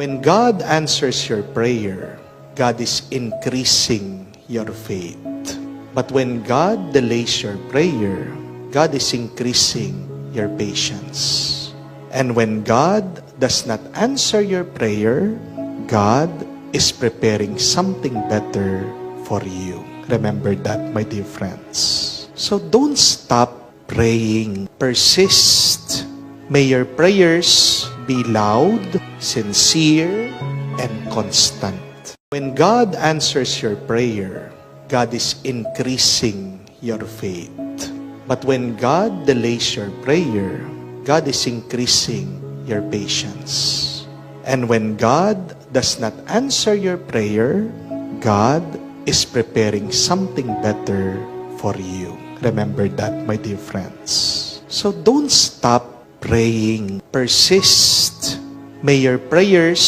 When God answers your prayer, God is increasing your faith. But when God delays your prayer, God is increasing your patience. And when God does not answer your prayer, God is preparing something better for you. Remember that, my dear friends. So don't stop praying. Persist. May your prayers be loud, sincere, and constant. When God answers your prayer, God is increasing your faith. But when God delays your prayer, God is increasing your patience. And when God does not answer your prayer, God is preparing something better for you. Remember that, my dear friends. So don't stop praying. Persist. May your prayers